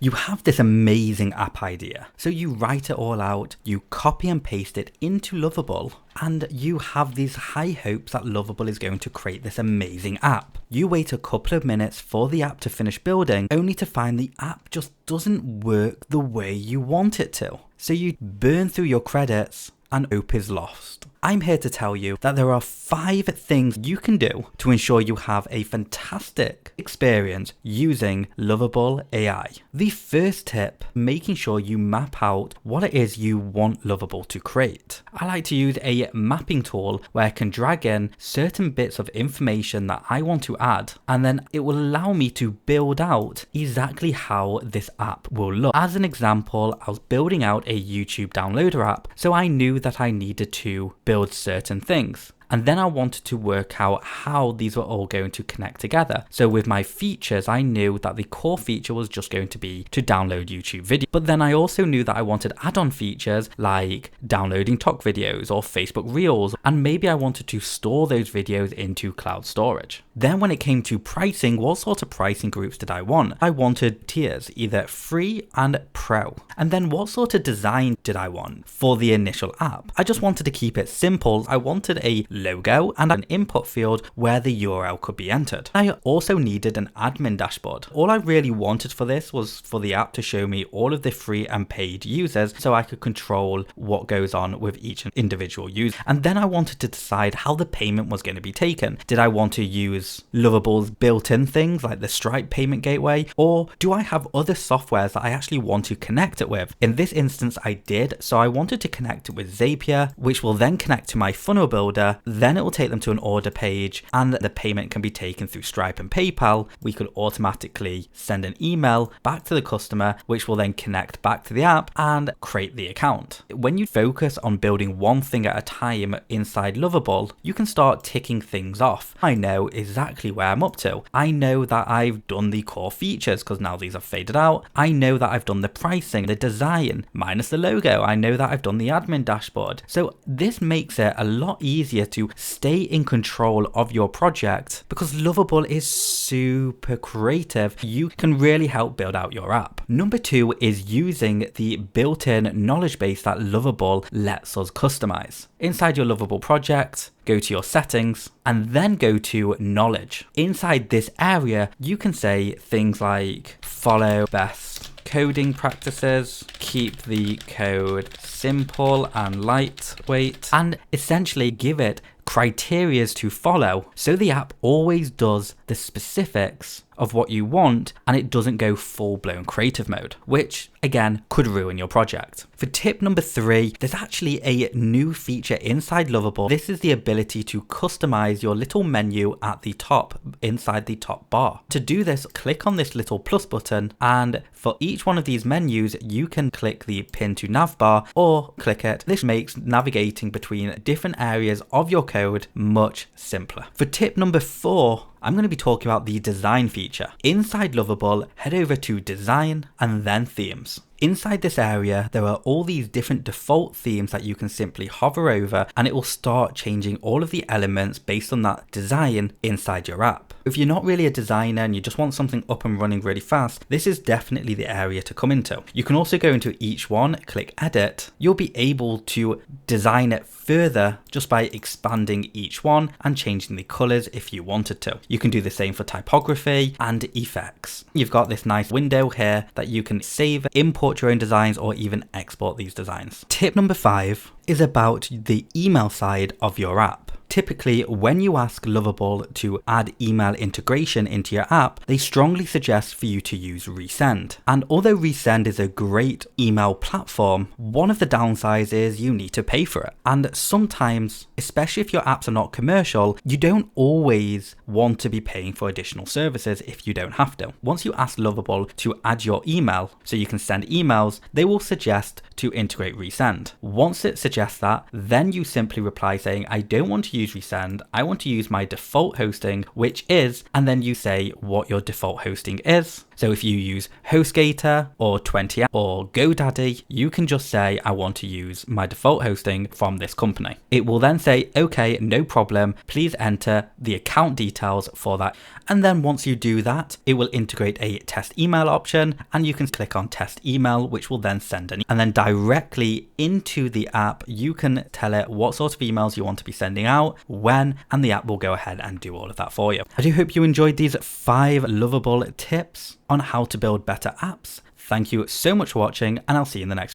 You have this amazing app idea, so you write it all out, you copy and paste it into Lovable, and you have these high hopes that Lovable is going to create this amazing app. You wait a couple of minutes for the app to finish building, only to find the app just doesn't work the way you want it to. So you burn through your credits and hope is lost. I'm here to tell you that there are 5 things you can do to ensure you have a fantastic experience using Lovable AI. The first tip, making sure you map out what it is you want Lovable to create. I like to use a mapping tool where I can drag in certain bits of information that I want to add, and then it will allow me to build out exactly how this app will look. As an example, I was building out a YouTube downloader app, so I knew that I needed to build certain things. And then I wanted to work out how these were all going to connect together. So with my features, I knew that the core feature was just going to be to download YouTube video. But then I also knew that I wanted add-on features like downloading TikTok videos or Facebook Reels. And maybe I wanted to store those videos into cloud storage. Then when it came to pricing, what sort of pricing groups did I want? I wanted tiers, either free and pro. And then what sort of design did I want for the initial app? I just wanted to keep it simple. I wanted a logo and an input field where the URL could be entered. I also needed an admin dashboard. All I really wanted for this was for the app to show me all of the free and paid users so I could control what goes on with each individual user. And then I wanted to decide how the payment was going to be taken. Did I want to use Lovable's built-in things like the Stripe payment gateway, or do I have other softwares that I actually want to connect it with? In this instance I did, so I wanted to connect it with Zapier, which will then connect to my funnel builder. Then it will take them to an order page and the payment can be taken through Stripe and PayPal. We could automatically send an email back to the customer, which will then connect back to the app and create the account. When you focus on building one thing at a time inside Lovable, you can start ticking things off. I know exactly where I'm up to. I know that I've done the core features because now these are faded out. I know that I've done the pricing, the design, minus the logo. I know that I've done the admin dashboard. So this makes it a lot easier to stay in control of your project because Lovable is super creative. You can really help build out your app. Number 2 is using the built-in knowledge base that Lovable lets us customize. Inside your Lovable project, go to your settings and then go to knowledge. Inside this area, you can say things like follow best coding practices, keep the code simple and lightweight, and essentially give it criteria to follow so the app always does the specifics of what you want and it doesn't go full-blown creative mode, which again could ruin your project. For tip number 3, there's actually a new feature inside Lovable. This is the ability to customize your little menu at the top inside the top bar. To do this, click on this little plus button, and for each one of these menus you can click the pin to nav bar or click it. This makes navigating between different areas of your code much simpler. For tip number 4, I'm going to be talking about the design feature. Inside Lovable, head over to design and then themes. Inside this area, there are all these different default themes that you can simply hover over and it will start changing all of the elements based on that design inside your app. If you're not really a designer and you just want something up and running really fast, this is definitely the area to come into. You can also go into each one, click edit. You'll be able to design it further just by expanding each one and changing the colors if you wanted to. You can do the same for typography and effects. You've got this nice window here that you can save, import your own designs, or even export these designs. Tip number 5 is about the email side of your app. Typically, when you ask Lovable to add email integration into your app, they strongly suggest for you to use Resend. And although Resend is a great email platform, one of the downsides is you need to pay for it. And sometimes, especially if your apps are not commercial, you don't always want to be paying for additional services if you don't have to. Once you ask Lovable to add your email so you can send emails, they will suggest to integrate Resend. Once it suggests that, then you simply reply saying, I don't want to to use resend, I want to use my default hosting, which is, and then you say what your default hosting is. So if you use HostGator or 20 or GoDaddy, you can just say, I want to use my default hosting from this company. It will then say, okay, no problem. Please enter the account details for that. And then once you do that, it will integrate a test email option and you can click on test email, which will then send an, and then directly into the app, you can tell it what sort of emails you want to be sending out, when, and the app will go ahead and do all of that for you. I do hope you enjoyed these 5 lovable tips on how to build better apps. Thank you so much for watching, and I'll see you in the next